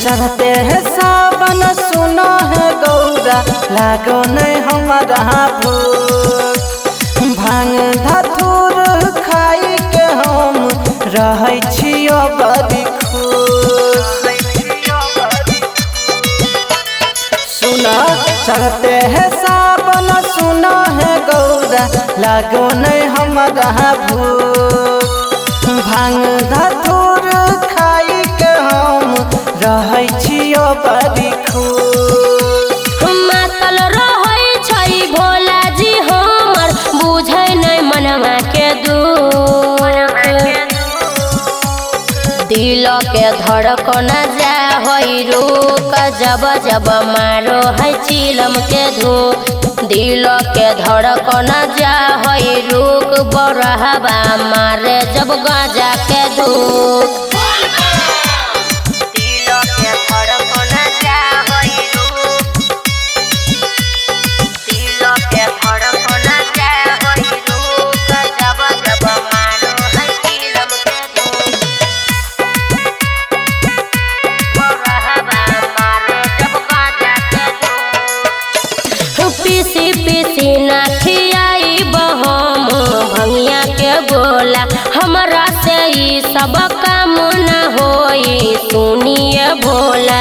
चढ़ते है सावन सुनो है गौरा लागो नहीं हमारा भूख भांग धतूर खाई के हम रहे छियो बड़ी खुश। सुना चढ़ते है सावन सुनो है गौरा लागो नहीं हमारा भूख भांग धतूर खाई के हम रहे छियो बड़ी खुश। मातल रहै छै भोला जी हमर बुझै नहीं मनवा के दुख दिल के धड़कन जा होई रुक जब जब मारो है चिलम के धूप दिल के धड़कन जा होई रुक बरहबा मारे जब गाजा के धूप पीसी ना खियाई बहम भंगिया के बोला हमरा से ई सब काम न होई सुनिए भोला।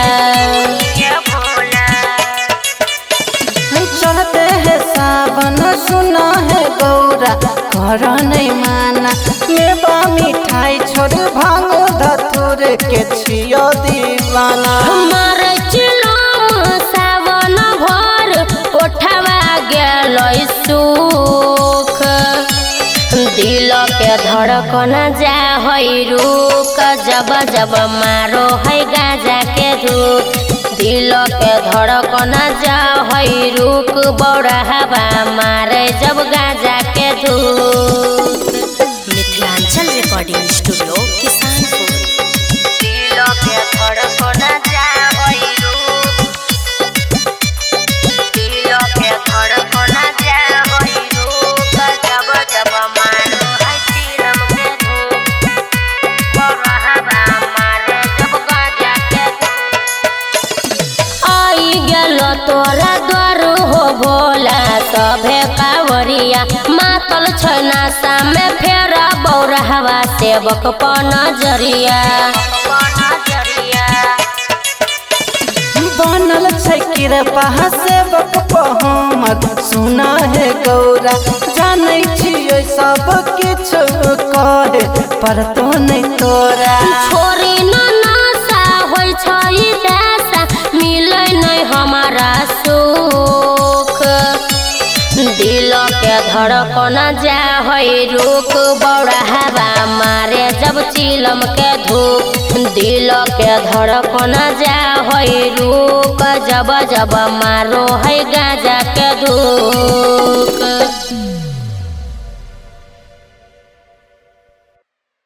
चढ़ते है सावन सुना है गौरा कर नहीं माना मेवा मिठाई छोड़ भांग धतूर के छियो दीवाना। हमार चिलम सावन भर उठवा गेल सुख दिल के धड़कन जा होई रुक जब जब मारो है गाजा के धूप दिल के धड़कन जा होई रुक बरहबा मारे जब गाजा के धूप। Mithilanchal recording studio Kisanpur. दिल के धड़कन जा होई रुक दिल के धड़कन जा होई रुक जब जब मारो है चिलम के धूप बरहबा मारे जब गाजा के आई गेल तोरा द्वार हो भोला सभे कावरिया मातल छै नशा में फेरा बौरहवा सेवक पर नजरिया बनल छै कृपा सेवक हमर सुना है गौरा जानै छियै सब किछु कहे पर तो नहीं तोरा। छोरी न नशा होइ छै दासा मिलै नहीं हमारा सुख दिल के धड़कन जा होई रुक बरहबा मारे जब चिलम के धूप दिल के धड़कन जा होई रुक जब जब मारो है गाजा के धूप।